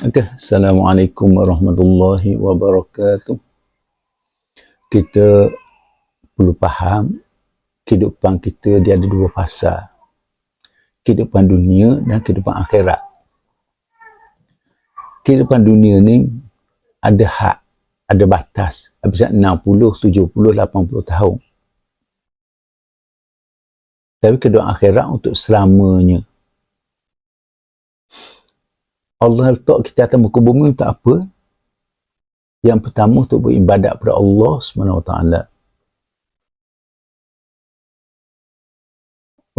Okey, Assalamualaikum warahmatullahi wabarakatuh. Kita perlu faham kehidupan kita dia ada dua fasa. Kehidupan dunia dan kehidupan akhirat. Kehidupan dunia ni ada had, ada batas. Habis 60, 70, 80 tahun. Tapi kehidupan akhirat untuk selamanya. Allah letak kita atas muka bumi untuk apa? Yang pertama untuk beribadat kepada Allah SWT.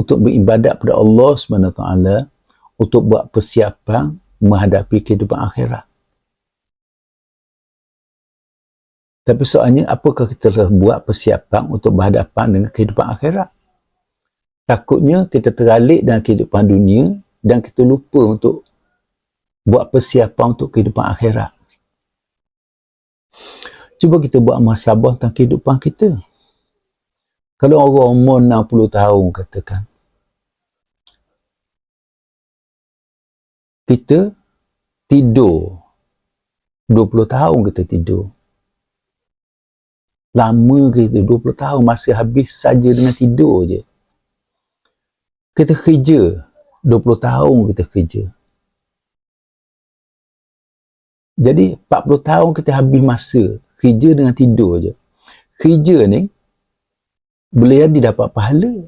Untuk beribadat kepada Allah SWT, untuk buat persiapan menghadapi kehidupan akhirat. Tapi soalnya, apakah kita buat persiapan untuk berhadapan dengan kehidupan akhirat? Takutnya kita teralik dalam kehidupan dunia dan kita lupa untuk buat persiapan untuk kehidupan akhirat. Cuba kita buat muhasabah tentang kehidupan kita. Kalau orang umur 60 tahun katakan, kita tidur 20 tahun kita tidur. Lama kita 20 tahun masih habis saja dengan tidur je. Kita kerja 20 tahun kita kerja. Jadi 40 tahun kita habis masa kerja dengan tidur je. Kerja ni boleh jadi dapat pahala,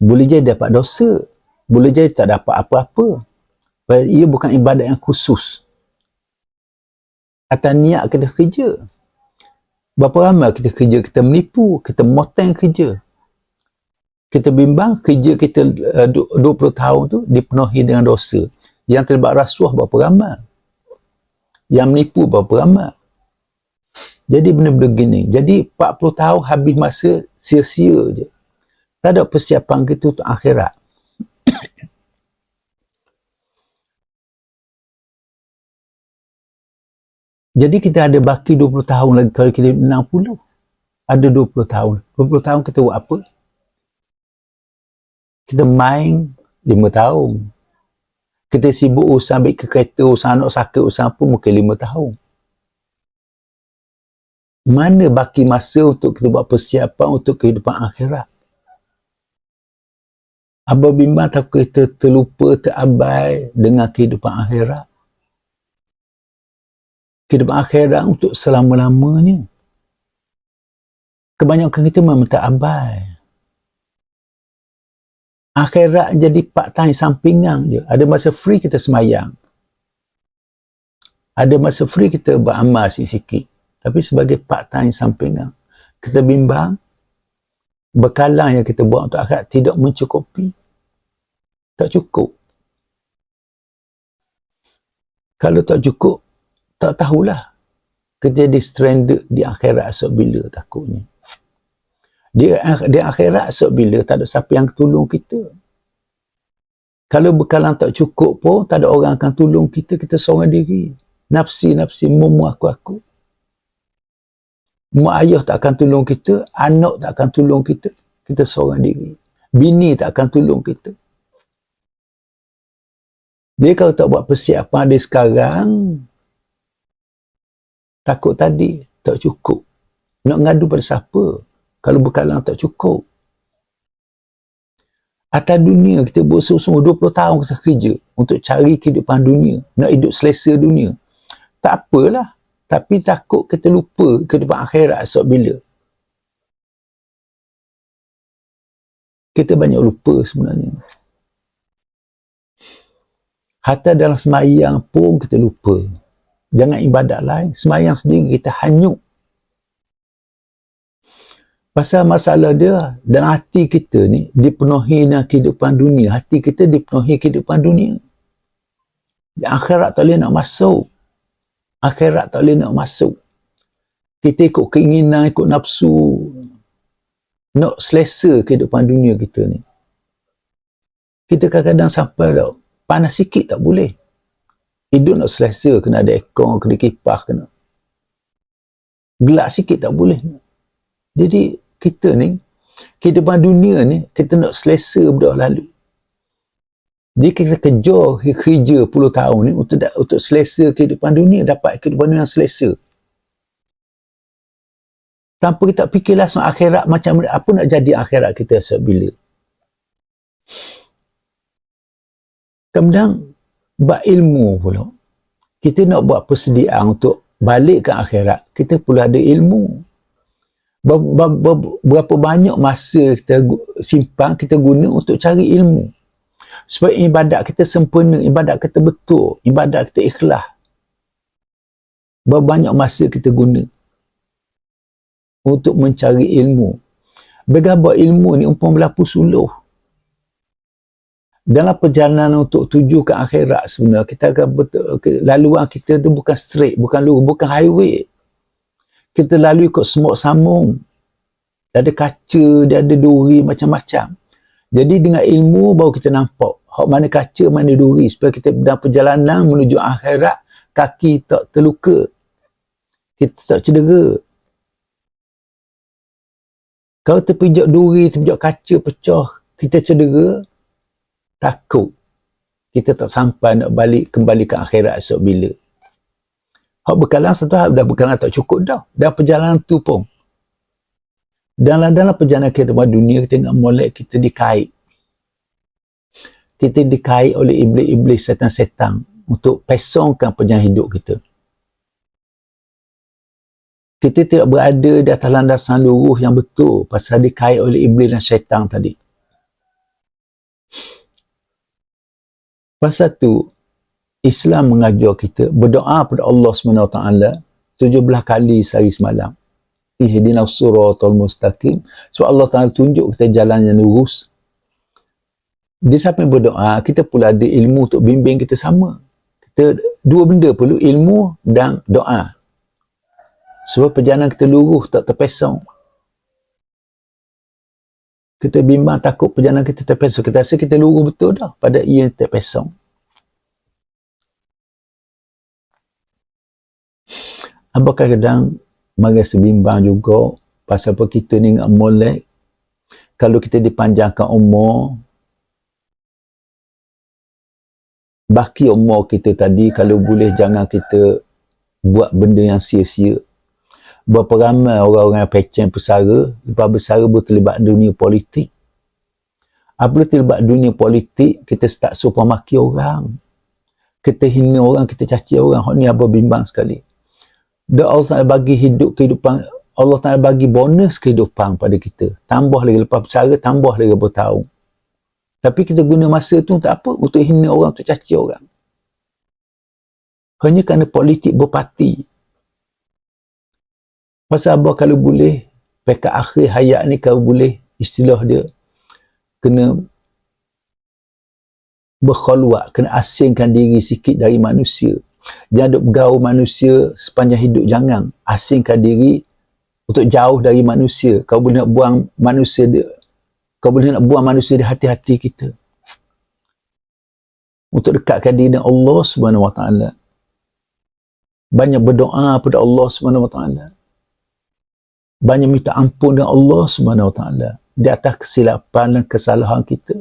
boleh jadi dapat dosa, boleh jadi tak dapat apa-apa. Ia bukan ibadat yang khusus. Atas niat kita kerja. Berapa ramai kita kerja, kita menipu, kita moteng kerja. Kita bimbang kerja kita 20 tahun tu dipenuhi dengan dosa. Yang terlibat rasuah berapa ramai? Yang menipu berapa ramai? Jadi benda-benda gini. Jadi 40 tahun habis masa sia-sia je. Tak ada persiapan kita untuk akhirat. Jadi kita ada baki 20 tahun lagi. Kalau kita 60, ada 20 tahun. 20 tahun kita buat apa? Kita main 5 tahun. Kita sibuk usaha ambil ke kereta, usaha anak sakit, usaha apa, mungkin 5 tahun. Mana baki masa untuk kita buat persiapan untuk kehidupan akhirat? Abang bimbang takut kita terlupa, terabai dengan kehidupan akhirat. Kehidupan akhirat untuk selama-lamanya. Kebanyakan kita memang tak abai. Akhirat jadi part-time sampingan je. Ada masa free kita semayang. Ada masa free kita beramal sikit-sikit. Tapi sebagai part-time sampingan. Kita bimbang bekalan yang kita buat untuk akhirat tidak mencukupi. Tak cukup. Kalau tak cukup, tak tahulah. Kita jadi stranded di akhirat esok bila takutnya. Di akhirat esok bila tak ada siapa yang tolong kita. Kalau bekalan tak cukup pun, tak ada orang akan tolong kita, kita seorang diri. Nafsi, mumu aku. Mak ayah tak akan tolong kita, anak tak akan tolong kita, kita seorang diri. Bini tak akan tolong kita. Dia kalau tak buat persiapan dia sekarang, takut tadi tak cukup. Nak ngadu pada siapa? Kalau bekalan tak cukup. Atas dunia kita bersungguh-sungguh 20 tahun kita kerja untuk cari kehidupan dunia. Nak hidup selesa dunia. Tak apalah. Tapi takut kita lupa kehidupan akhirat esok bila. Kita banyak lupa sebenarnya. Hatta dalam semayang pun kita lupa. Jangan ibadat lain. Semayang sendiri kita hanyut. Pasal masalah dia, dalam hati kita ni dipenuhi dengan kehidupan dunia. Hati kita dipenuhi kehidupan dunia. Akhirat tak boleh nak masuk. Akhirat tak boleh nak masuk. Kita ikut keinginan, ikut nafsu. Nak selesa kehidupan dunia kita ni. Kita kadang-kadang sampai dah, panas sikit tak boleh. Hidup nak selesa, kena ada aircon, kena kipas, kena. Gelap sikit tak boleh. Jadi, kita ni, kehidupan dunia ni, kita nak selesa berdoa lalu. Jadi kita kerja puluh tahun ni untuk selesa kehidupan dunia, dapat kehidupan dunia yang selesa. Tanpa kita fikir langsung akhirat macam mana, apa nak jadi akhirat kita bila. Kemudian berilmu pula. Kita nak buat persediaan untuk balik ke akhirat, kita perlu ada ilmu. Berapa banyak masa kita simpan, kita guna untuk cari ilmu. Supaya ibadat kita sempurna, ibadat kita betul, ibadat kita ikhlas. Berapa banyak masa kita guna untuk mencari ilmu. Berapa ilmu ni umpama berlapu suluh. Dalam perjalanan untuk tuju ke akhirat sebenarnya, kita akan laluan kita tu bukan straight, bukan lurus, bukan highway. Kita lalu ikut semok sambung. Dia ada kaca, dia ada duri, macam-macam. Jadi dengan ilmu baru kita nampak hak mana kaca, mana duri, supaya kita dalam perjalanan menuju akhirat, kaki tak terluka, kita tak cedera. Kalau terpijak duri, terpijak kaca pecah, kita cedera, takut kita tak sampai nak kembali ke akhirat esok bila. Hak bekalan satu hal dah bekalan tak cukup dah. Dan perjalanan tu pun. Dalam perjalanan kita di dunia, kita tengok molek kita dikait. Kita dikait oleh iblis-iblis, setan-setan untuk pesongkan perjalanan hidup kita. Kita tidak berada di atas landasan lurus yang betul pasal dikait oleh iblis dan syaitan tadi. Pasal tu, Islam mengajar kita berdoa kepada Allah SWT 17 kali sehari semalam. Ihdinas siratal mustaqim. So Allah Ta'ala tunjuk kita jalan yang lurus. Di samping berdoa, kita pula ada ilmu untuk bimbing kita sama. Kita dua benda perlu, ilmu dan doa. Sebab perjalanan kita lurus, tak terpesong. Kita bimbang takut perjalanan kita terpesong. Kita rasa kita lurus betul dah, pada ia terpesong. Apakah kadang mari sebimbang juga pasal apa kita ni nak molek. Kalau kita dipanjangkan umur, baki umur kita tadi, kalau boleh jangan kita buat benda yang sia-sia. Berapa ramai orang-orang yang pecen pesara, lepas bersara pun terlibat dunia politik. Apabila terlibat dunia politik, kita start sopan maki orang. Kita hina orang, kita caci orang. Hak ni apa bimbang sekali. Dan Allah Ta'ala bagi kehidupan, Allah Ta'ala bagi bonus kehidupan pada kita. Tambah lagi lepas bersara, tambah lagi bertahun. Tapi kita guna masa tu untuk apa? Untuk hina orang, untuk caci orang. Hanya kerana politik berparti. Pasal apa kalau boleh, pekat akhir hayat ni kalau boleh, istilah dia, kena berkhulwat, kena asingkan diri sikit dari manusia. Jangan duk bergaul manusia sepanjang hidup, jangan. Asingkan diri untuk jauh dari manusia. Kau boleh nak buang manusia dia, kau boleh nak buang manusia di hati-hati kita. Untuk dekatkan diri dengan Allah Subhanahu Wa Taala. Banyak berdoa kepada Allah Subhanahu Wa Taala. Banyak minta ampun dengan Allah Subhanahu Wa Taala di atas kesilapan dan kesalahan kita.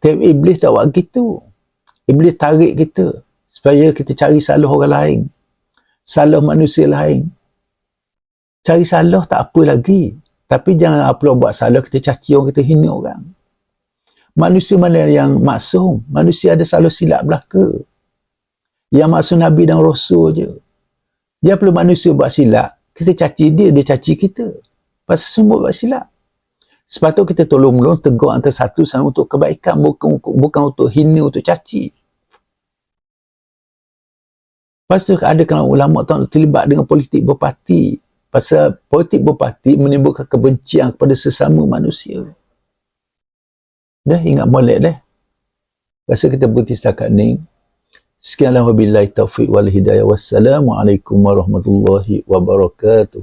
Tapi iblis tak buat gitu. Iblis tarik kita supaya kita cari salah orang lain, salah manusia lain. Cari salah tak apa lagi, tapi jangan apa buat salah kita caci orang, kita hina orang. Manusia mana yang maksum? Manusia ada salah silap belaka. Yang maksum Nabi dan Rasul je. Dia perlu manusia buat silap, kita caci dia, dia caci kita. Pasal semua buat silap. Sepatutnya kita tolong-menolong, tegur antara satu sama untuk kebaikan, bukan untuk hina, untuk caci. Pasal ada kalau ulama tak terlibat dengan politik berparti. Pasal politik berparti menimbulkan kebencian kepada sesama manusia. Dah ingat molek dah. Rasa kita berhenti setakat ni. Sekianlah wabillahi taufiq wal hidayah. Wassalamualaikum warahmatullahi wabarakatuh.